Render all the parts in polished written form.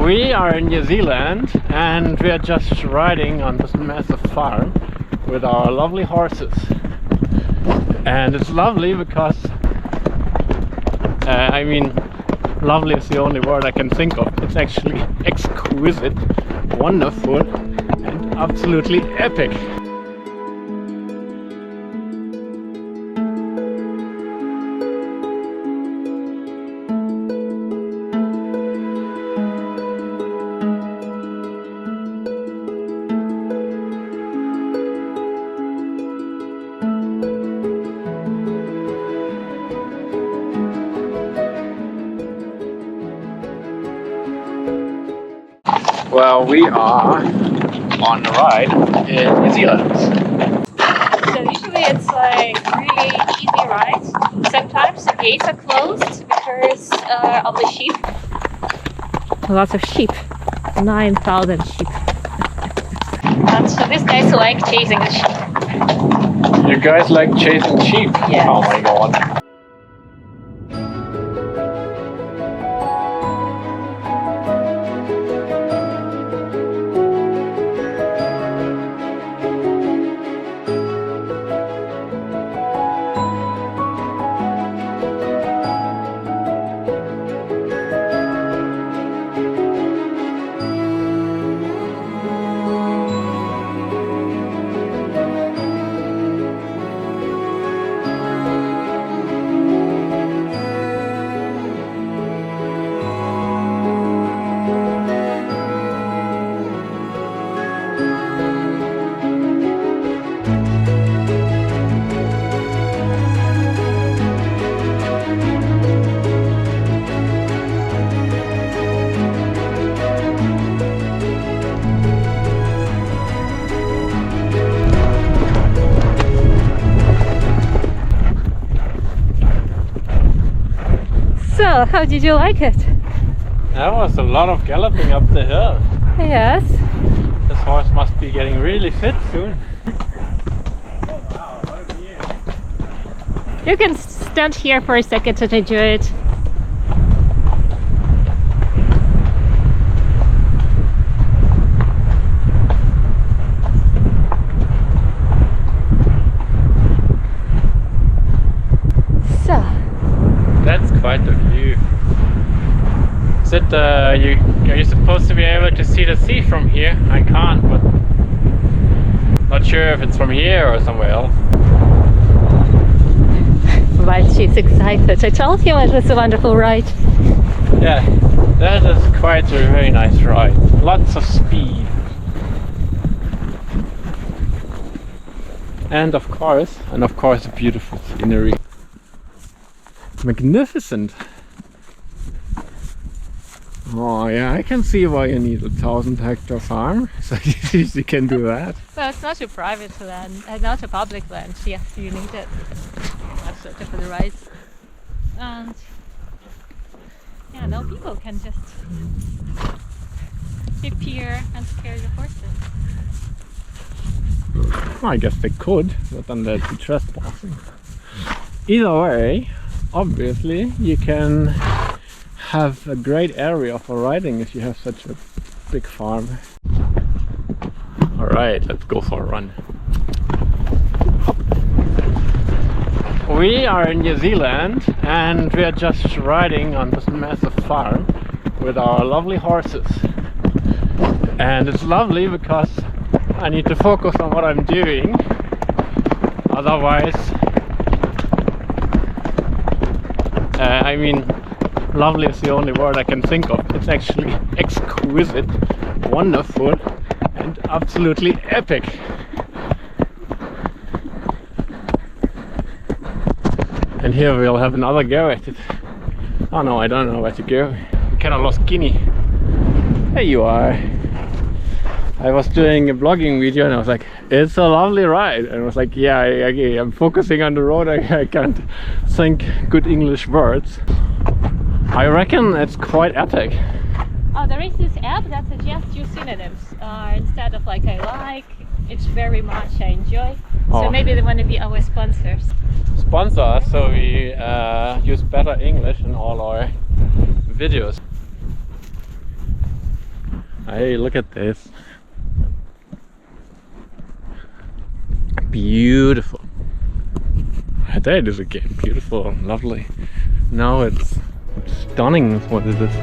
We are in New Zealand and we are just riding on this massive farm with our lovely horses. And it's lovely because, lovely is the only word I can think of. It's actually exquisite, wonderful, and absolutely epic. Well, we are on the ride in New Zealand. So usually it's like really easy rides. Sometimes the gates are closed because of the sheep. Lots of sheep. 9,000 sheep. And so these guys like chasing the sheep. You guys like chasing sheep? Yes. Oh my god. So, how did you like it? That was a lot of galloping up the hill. Yes. This horse must be getting really fit soon. You can stand here for a second and enjoy it. So. That's quite the view. Is it, are you supposed to be able to see the sea from here? I can't, but not sure if it's from here or somewhere else. But she's excited. I told him it was a wonderful ride. Yeah, that is quite a very nice ride. Lots of speed. And of course, beautiful scenery. Magnificent. Oh yeah, I can see why you need a 1,000-hectare farm. So you can do that. So it's not a private land, not a public land. Yes, you need it. That's sort of for the rides. And yeah, now people can just keep here and scare the horses. Well, I guess they could, but then they'd be trespassing. Either way, obviously you can have a great area for riding if you have such a big farm. Alright, let's go for a run. We are in New Zealand and we are just riding on this massive farm with our lovely horses. And it's lovely because I need to focus on what I'm doing, otherwise lovely is the only word I can think of. It's actually exquisite, wonderful, and absolutely epic. And here we'll have another go at it. Oh no, I don't know where to go. We kind of lost Guinea. There you are. I was doing a vlogging video and I was like, it's a lovely ride. And I was like, yeah, I'm focusing on the road. I can't think good English words. I reckon it's quite epic. Oh, there is this app that suggests you synonyms instead of like I like. It's very much I enjoy. Oh. So maybe they want to be our sponsors. Sponsor us so we use better English in all our videos. Hey, look at this. Beautiful. That is again beautiful and lovely. Now it's stunning. What is this?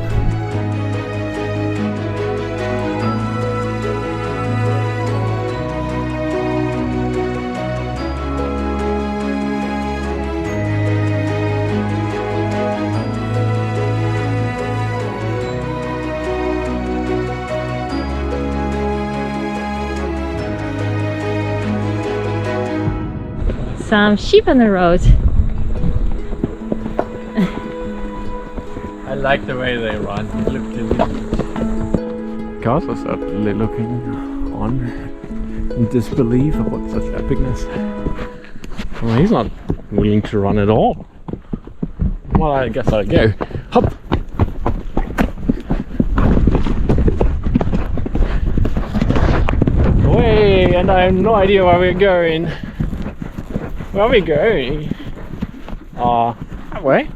Some sheep on the road. I like the way they run. Look at Cars are certainly looking on in disbelief about such epicness. Well, he's not willing to run at all. Well, I guess I'll go. Hop! Away! And I have no idea where we're going. Where are we going? That way?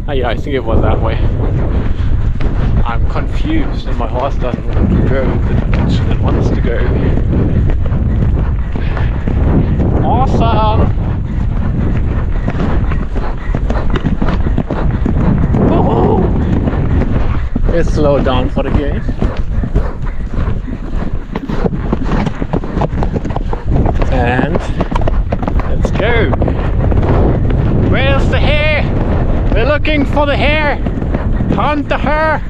Oh yeah, I think it was that way. I'm confused and my horse doesn't want to go the direction it wants to go. Awesome! Woohoo! Let's slow down for the gate. And let's go! Where's the hare? We're looking for the hare! Hunt the hare!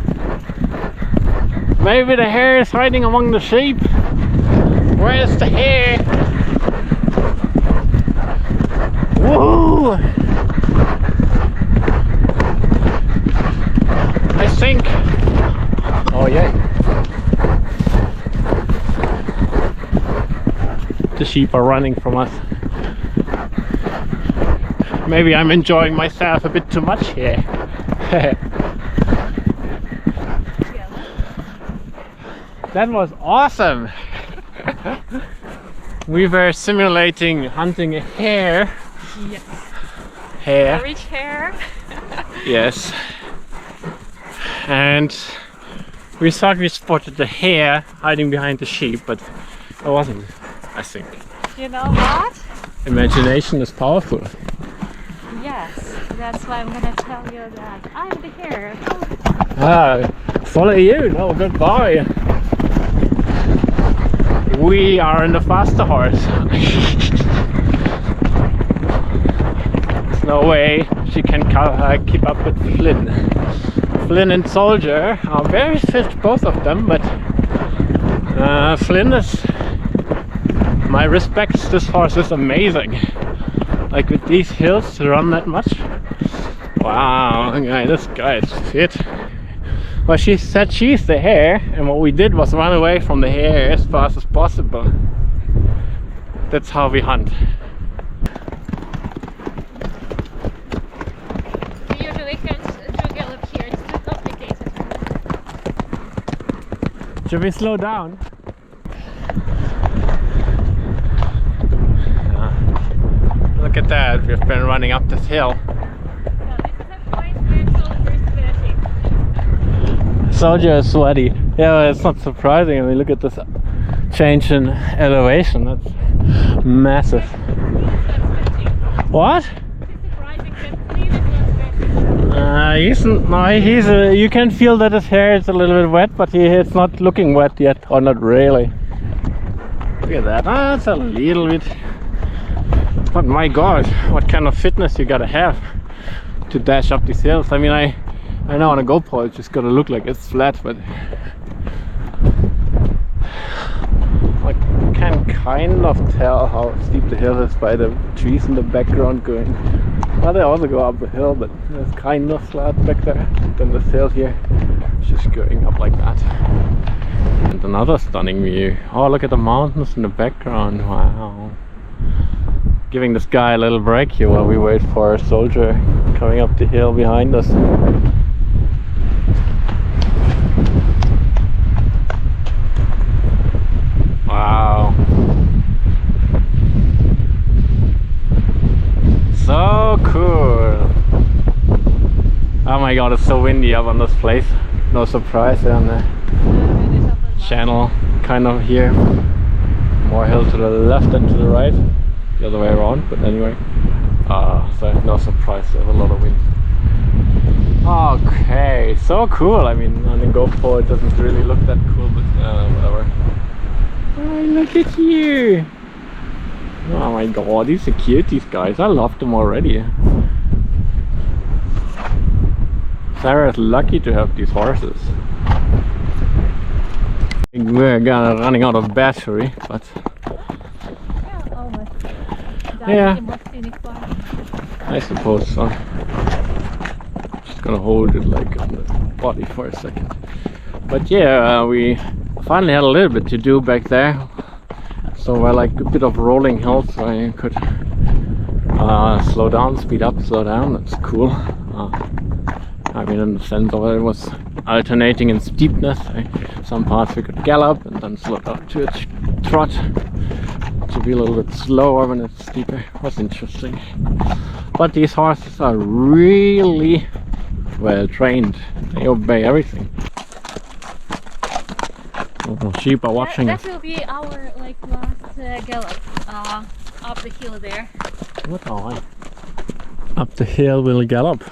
Maybe the hare is hiding among the sheep. Where's the hare? Whoa! I think. Oh yeah. The sheep are running from us. Maybe I'm enjoying myself a bit too much here. That was awesome! We were simulating hunting a hare. Yes. Hare. A rich hare. Yes. And we thought we spotted the hare hiding behind the sheep, but it wasn't, I think. You know what? Imagination is powerful. Yes, that's why I'm gonna tell you that I'm the hare. Ah, follow you. No, goodbye. We are in the faster horse. There's no way she can keep up with Flynn. Flynn and Soldier are very fit, both of them, but Flynn is, my respects, this horse is amazing. Like with these hills to run that much. Wow, okay, this guy is fit. Well, she said she's the hare, and what we did was run away from the hare as fast as possible. That's how we hunt. We usually can do gallop here, it's not the case at all. Should we slow down? Look at that, we've been running up this hill. Soldier is sweaty. Yeah, well, it's not surprising. I mean, look at this change in elevation. That's massive. What? You can feel that his hair is a little bit wet, but it's not looking wet yet, or not really. Look at that. Ah, it's a little bit. But my God, what kind of fitness you gotta have to dash up these hills. I mean, I know on a GoPro it's just gotta look like it's flat, but I can kind of tell how steep the hill is by the trees in the background going. Well, they also go up the hill, but it's kind of flat back there. Then this hill here is just going up like that. And another stunning view. Oh, look at the mountains in the background. Wow. Giving this guy a little break here while we wait for a soldier coming up the hill behind us. Wow. So cool. Oh my God, it's so windy up on this place. No surprise down there. channel kind of here. More hill to the left than to the right. The other way around, but anyway. So no surprise, there's a lot of wind. Okay, so cool. I mean, on the GoPro it doesn't really look that cool, but whatever. Oh, look at you! Oh my god, these are cute, these guys. I love them already. Sarah's lucky to have these horses. We're running out of battery, but yeah, I suppose so. Just gonna hold it like on the body for a second. But yeah, we finally had a little bit to do back there. So we're like a bit of rolling hills, so I could slow down, speed up, slow down. That's cool. I mean, in the sense of it was alternating in steepness. Some parts we could gallop and then slow down to a trot to be a little bit slower when it's steeper. It was interesting. But these horses are really well trained. They obey everything. Oh, sheep are watching. That will be our like last gallop up the hill there. What are I? Up the hill we'll gallop.